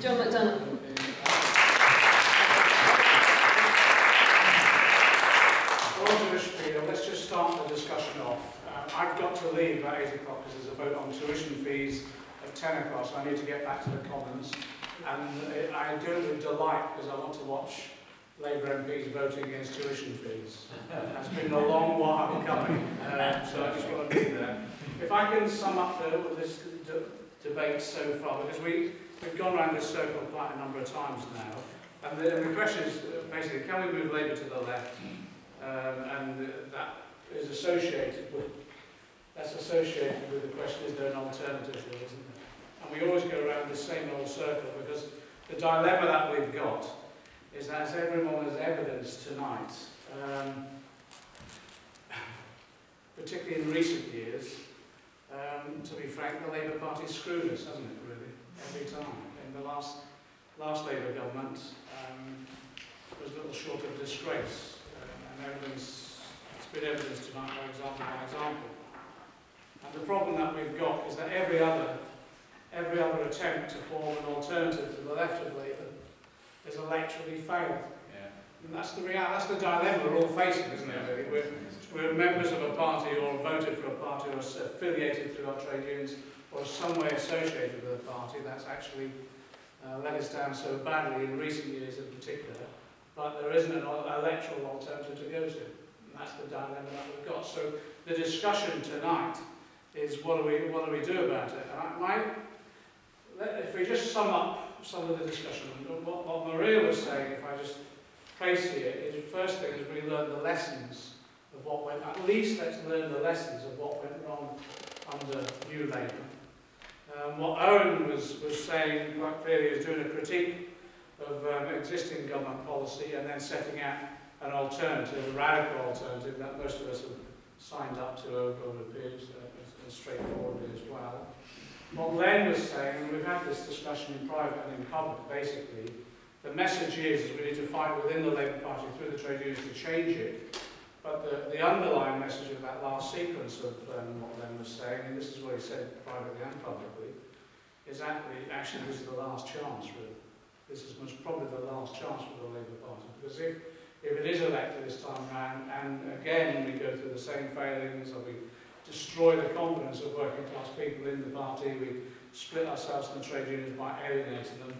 John McDonnell. Let's just start the discussion off. I've got to leave at 8 o'clock because there's a vote on tuition fees at 10 o'clock, so I need to get back to the Commons. And I do it with delight because I want to watch Labour MPs voting against tuition fees. It's been a long while coming, so I just want to be there. If I can sum up this debate so far, because we've gone around this circle quite a number of times now, and the question is basically, can we move Labour to the left? And that is associated with the question, is there an alternative here, isn't there? And we always go around this same old circle, because the dilemma that we've got is that, as everyone has evidenced tonight, particularly in recent years, to be frank, the Labour Party screwed us, hasn't it, really, every time. In the last Labour government was little short of disgrace. It's been evidenced tonight by example. And the problem that we've got is that every other attempt to form an alternative to the left of Labour has electorally failed. Yeah. And that's the reality, that's the dilemma we're all facing, isn't it, really? We're members of a party or voted for a party or affiliated through our trade unions or some way associated with a party that's actually let us down so badly in recent years in particular. But there isn't an electoral alternative to go to. And that's the dilemma that we've got. So the discussion tonight is what do we do about it? And if we just sum up some of the discussion, what Maria was saying, if I just trace here, is the first thing is we learn the lessons of what went, at least let's learn the lessons of what went wrong under New Labour. What Owen was saying quite clearly is doing a critique of existing government policy and then setting out an alternative, a radical alternative that most of us have signed up to over the periods straightforwardly as well. What Len was saying, and we've had this discussion in private and in public, basically, the message is we need to fight within the Labour Party through the trade unions to change it. But the underlying message of that last sequence of what Len was saying, and this is what he said privately and publicly, is actually this is the last chance, really. This is most probably the last chance for the Labour Party, because if it is elected this time round, and again we go through the same failings, or we destroy the confidence of working class people in the party, we split ourselves in the trade unions by alienating them,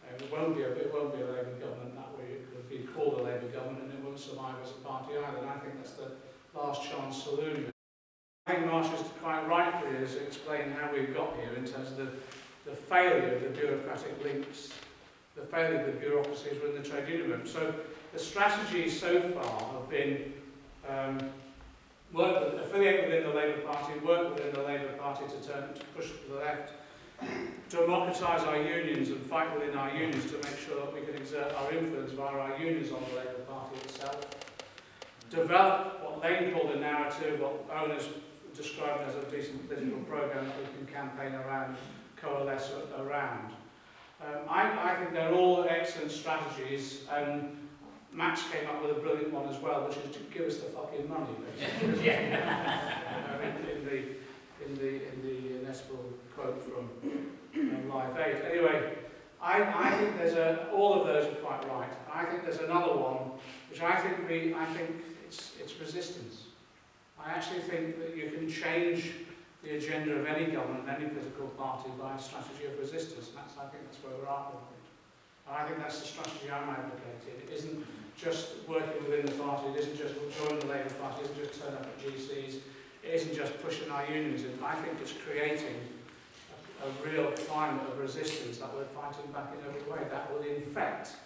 it won't be a Labour government that way. It would be called a Labour government, and it won't survive as a party either. And I think that's the last chance saloon. I think Marsh has quite rightly has explained how we've got here in terms of the failure of the bureaucratic links, the failure of the bureaucracies within the trade union movement. So the strategies so far have been affiliate within the Labour Party, work within the Labour Party to push to the left, democratise our unions and fight within our unions to make sure that we can exert our influence via our unions on the Labour Party itself, develop what Lane called a narrative, what owners described as a decent political programme that we can campaign around, coalesce around. I think they're all excellent strategies, and Max came up with a brilliant one as well, which is to give us the fucking money, basically. in the inevitable quote from Live Aid. Anyway, I think all of those are quite right. I think there's another one, which I think it's resistance. I actually think that you can change the agenda of any government, any political party, by a strategy of resistance, and I think that's where we're at with it. And I think that's the strategy I'm advocating. It isn't just working within the party, it isn't just joining the Labour Party, it isn't just turn up at GCs, it isn't just pushing our unions in. I think it's creating a real climate of resistance that we're fighting back in every way, that will infect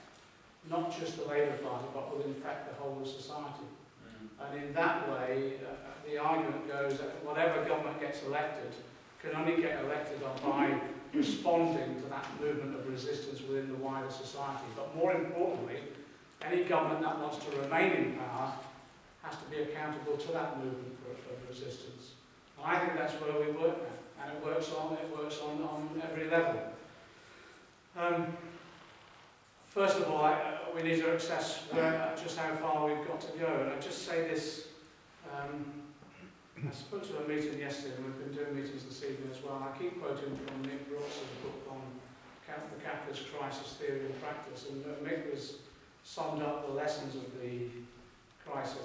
not just the Labour Party, but will infect the whole of society. And in that way, the argument goes that whatever government gets elected can only get elected by responding to that movement of resistance within the wider society. But more importantly, any government that wants to remain in power has to be accountable to that movement of resistance. And I think that's where we work now, and it works on every level. First of all, we need to assess just how far we've got to go. And I just say this, I spoke to a meeting yesterday, and we've been doing meetings this evening as well. I keep quoting from Nick Ross's book on the capitalist crisis theory in practice, and Mick has summed up the lessons of the crisis,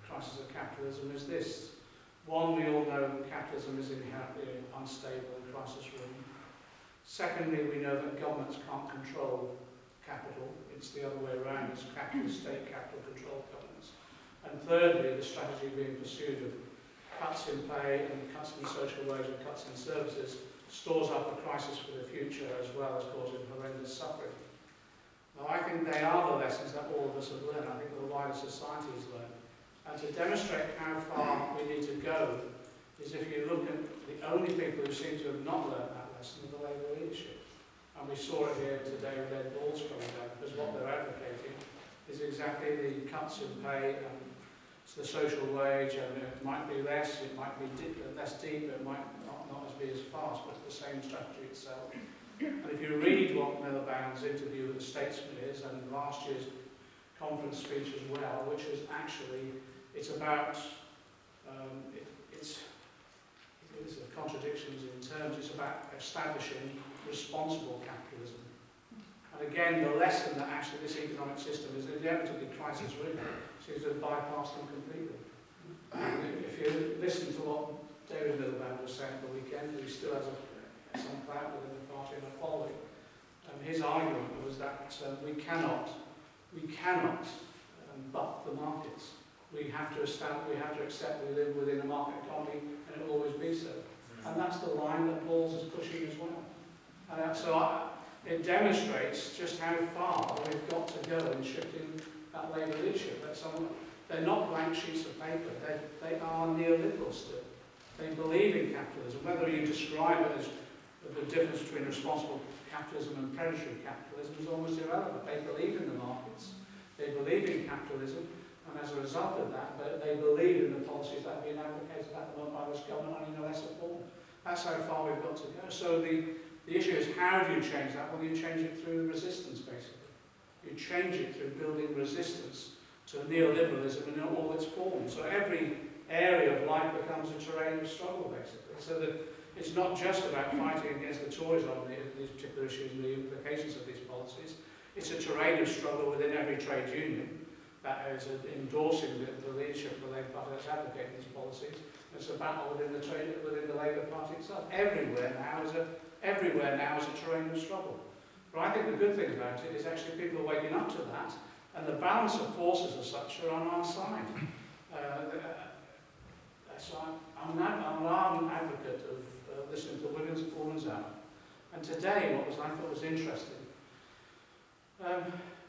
crisis of capitalism is this. One, we all know that capitalism is inherently unstable and crisis-ridden. Secondly, we know that governments can't control capital. It's the other way around. It's capitalist state capital control governments. And thirdly, the strategy being pursued of cuts in pay and cuts in social wage and cuts in services stores up a crisis for the future as well as causing horrendous suffering. Now, I think they are the lessons that all of us have learned. I think the wider society has learned. And to demonstrate how far we need to go is if you look at the only people who seem to have not learned that lesson are the Labour leadership. And we saw it here today with Ed Balls coming down, because what they're advocating is exactly the cuts in pay and the social wage, and it might be less, it might be less deep, it might not be as fast, but it's the same strategy itself. And if you read what Miliband's interview with the Statesman is, and last year's conference speech as well, which is actually, it's about, it's the contradictions in terms, it's about establishing responsible capitalism. And again, the lesson that actually this economic system is inevitably crisis-ridden seems to bypass them completely. And if you listen to what David Miliband was saying the weekend, who still has some clout within the party and a following, his argument was that we cannot buck the markets. We have to accept we live within a market economy, and it will always be so. And that's the line that Balls is pushing as well. It demonstrates just how far we've got to go in shifting that Labour leadership. They're not blank sheets of paper. They are neoliberals still. They believe in capitalism. Whether you describe it as the difference between responsible capitalism and predatory capitalism is almost irrelevant. They believe in the markets. They believe in capitalism. And as a result of that, they believe in the policies that are being advocated at the moment by this government only in a lesser form. That's how far we've got to go. So the issue is, how do you change that? Well, you change it through resistance, basically. You change it through building resistance to neoliberalism in all its forms. So every area of life becomes a terrain of struggle, basically. So that it's not just about fighting against the Tories on these particular issues and the implications of these policies. It's a terrain of struggle within every trade union that is endorsing the leadership of the Labour Party that's advocating these policies. It's a battle within the Labour Party itself. Everywhere now is a terrain of struggle. But I think the good thing about it is actually people are waking up to that, and the balance of forces as such are on our side. So I'm an ardent advocate of listening to Women's Hour. And today, what I thought was interesting,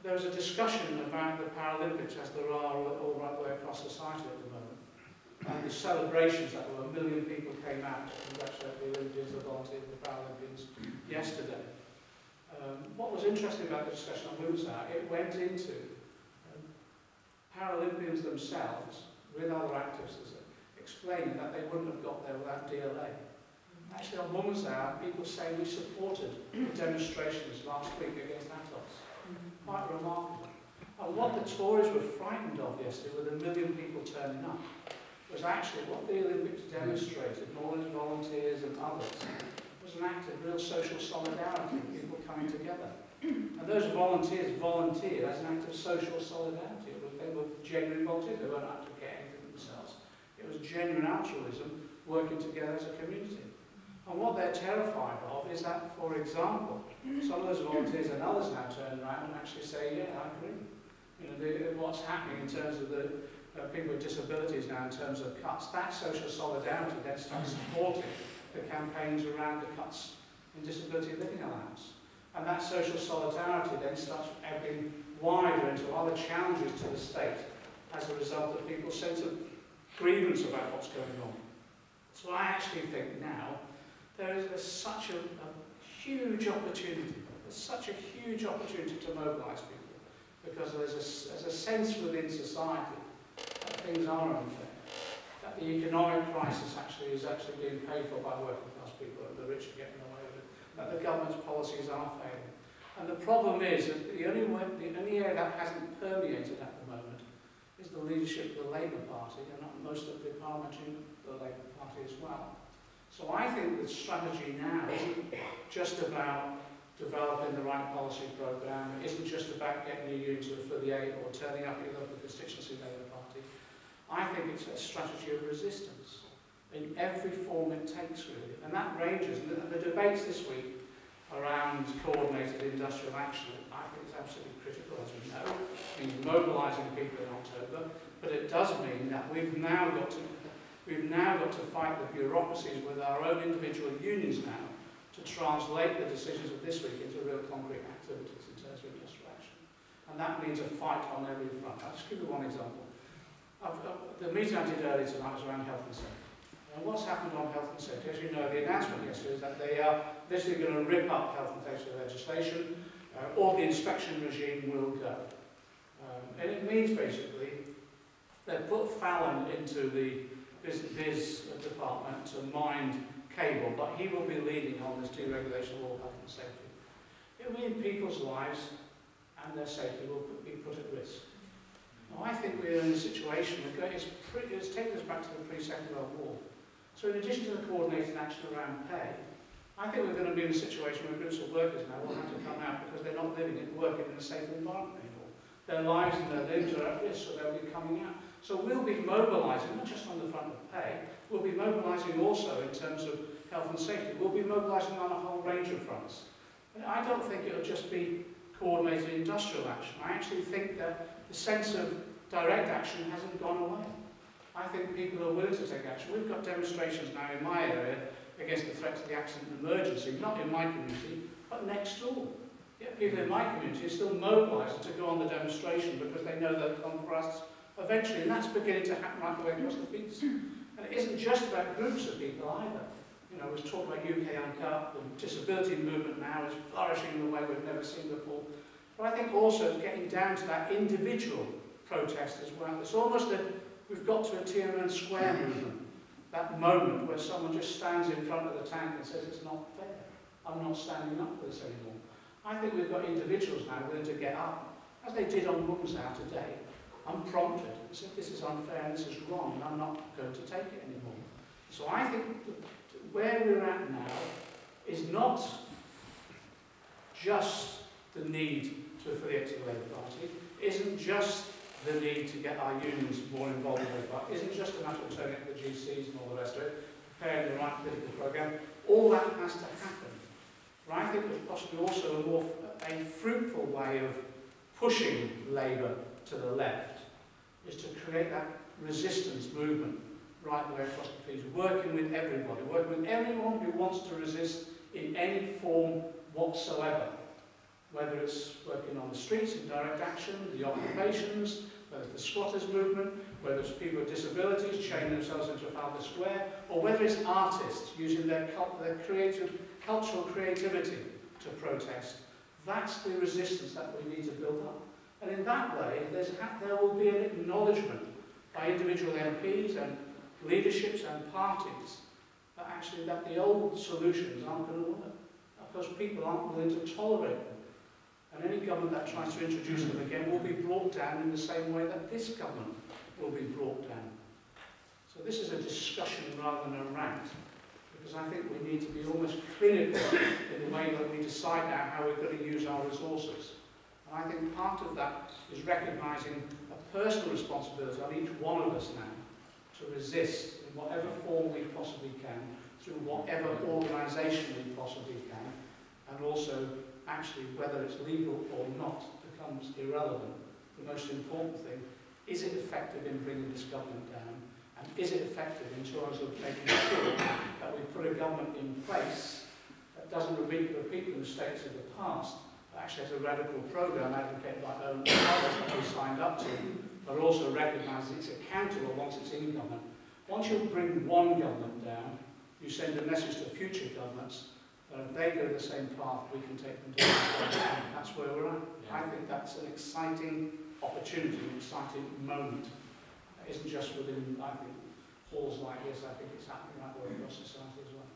there was a discussion about the Paralympics, as there are all right the way across society at the moment. And the celebrations that were, 1 million people came out to congratulate the Olympians, the volunteers, the Paralympians yesterday. What was interesting about the discussion on Women's Hour, it went into Paralympians themselves, with other activists, explaining that they wouldn't have got there without DLA. Actually, on Women's Hour, people say we supported the demonstrations last week against Atos. Quite remarkable. And what the Tories were frightened of yesterday, with 1 million people turning up, was actually what the Olympics demonstrated, and all those volunteers and others, was an act of real social solidarity, people coming together. And those volunteers volunteered as an act of social solidarity. They were genuine volunteers, they weren't out to get anything themselves. It was genuine altruism, working together as a community. And what they're terrified of is that, for example, some of those volunteers and others now turn around and actually say, yeah, I agree. You know, what's happening in terms of the people with disabilities now in terms of cuts, that social solidarity then starts supporting the campaigns around the cuts in disability living allowance. And that social solidarity then starts ebbing wider into other challenges to the state as a result of people's sense of grievance about what's going on. So I actually think now there is such a huge opportunity. There's such a huge opportunity to mobilise people, because there's a sense within society that things are unfair, that the economic crisis is actually being paid for by working class people, and the rich are getting away with it, that the government's policies are failing. And the problem is that the only area that hasn't permeated at the moment is the leadership of the Labour Party, and most of the Parliamentary, the Labour Party as well. So I think the strategy now isn't just about developing the right policy programme, it isn't just about getting your union to affiliate or turning up at your local constituency Labour Party. I think it's a strategy of resistance in every form it takes, really. And that ranges, and the debates this week around coordinated industrial action, I think is absolutely critical, as we know. It means mobilising people in October, but it does mean that we've now got to fight the bureaucracies with our own individual unions now to translate the decisions of this week into real concrete activities in terms of industrial action. And that means a fight on every front. I'll just give you one example. The meeting I did earlier tonight was around health and safety. And what's happened on health and safety? As you know, the announcement yesterday is that they are literally going to rip up health and safety legislation, or the inspection regime will go. And it means basically they've put Fallon into the biz department to mind cable, but he will be leading on this deregulation of all health and safety. It will mean people's lives and their safety will be put at risk. Now, I think we're in a situation that it's taken us back to the pre-Second World War. So in addition to the coordinated action around pay, I think we're going to be in a situation where groups of workers now will have to come out because they're not living and working in a safe environment anymore. Their lives and their limbs are at risk, so they'll be coming out. So we'll be mobilising, not just on the front of pay, we'll be mobilising also in terms of health and safety. We'll be mobilising on a whole range of fronts. And I don't think it'll just be coordinated industrial action. I actually think that the sense of direct action hasn't gone away. I think people are willing to take action. We've got demonstrations now in my area against the threat to the accident and emergency, not in my community, but next door. Yet people in my community are still mobilised to go on the demonstration because they know they'll come for us eventually, and that's beginning to happen right the way across the piece. And it isn't just about groups of people either. You know, we've talked about UK Uncut, the disability movement now is flourishing in a way we've never seen before. But I think also getting down to that individual protest as well. It's almost that we've got to a Tiananmen Square movement, that moment where someone just stands in front of the tank and says, it's not fair, I'm not standing up for this anymore. I think we've got individuals now willing to get up, as they did on Women's Hour today, unprompted, and said, this is unfair and this is wrong, and I'm not going to take it anymore. So I think where we're at now is not just the need to affiliate to the Labour Party, isn't just the need to get our unions more involved in the Labour Party, isn't just a matter of turning up the GCs and all the rest of it, preparing the right political programme. All that has to happen. But I think there's possibly also a fruitful way of pushing Labour to the left is to create that resistance movement right the way across the piece, working with everybody, working with anyone who wants to resist in any form whatsoever, whether it's working on the streets in direct action, the occupations, whether it's the squatters movement, whether it's people with disabilities chaining themselves into Trafalgar Square, or whether it's artists using their cultural creativity to protest. That's the resistance that we need to build up. And in that way, there will be an acknowledgement by individual MPs and leaderships and parties that actually that the old solutions aren't going to work, because people aren't willing to tolerate them. And any government that tries to introduce them again will be brought down in the same way that this government will be brought down. So this is a discussion rather than a rant, because I think we need to be almost clinical in the way that we decide now how we're going to use our resources. And I think part of that is recognising a personal responsibility on each one of us now to resist in whatever form we possibly can, through whatever organisation we possibly can, and also actually whether it's legal or not becomes irrelevant. The most important thing, is it effective in bringing this government down? And is it effective in terms of making sure that we put a government in place that doesn't repeat the mistakes of the past, but actually has a radical programme advocated by others that we signed up to, but also recognises it's accountable once it's in government. Once you bring one government down, you send a message to future governments that if they go the same path, we can take them down. That's where we're at. Yeah. I think that's an exciting opportunity, an exciting moment. It isn't just within, I think, halls like this. I think it's happening right the way across society as well.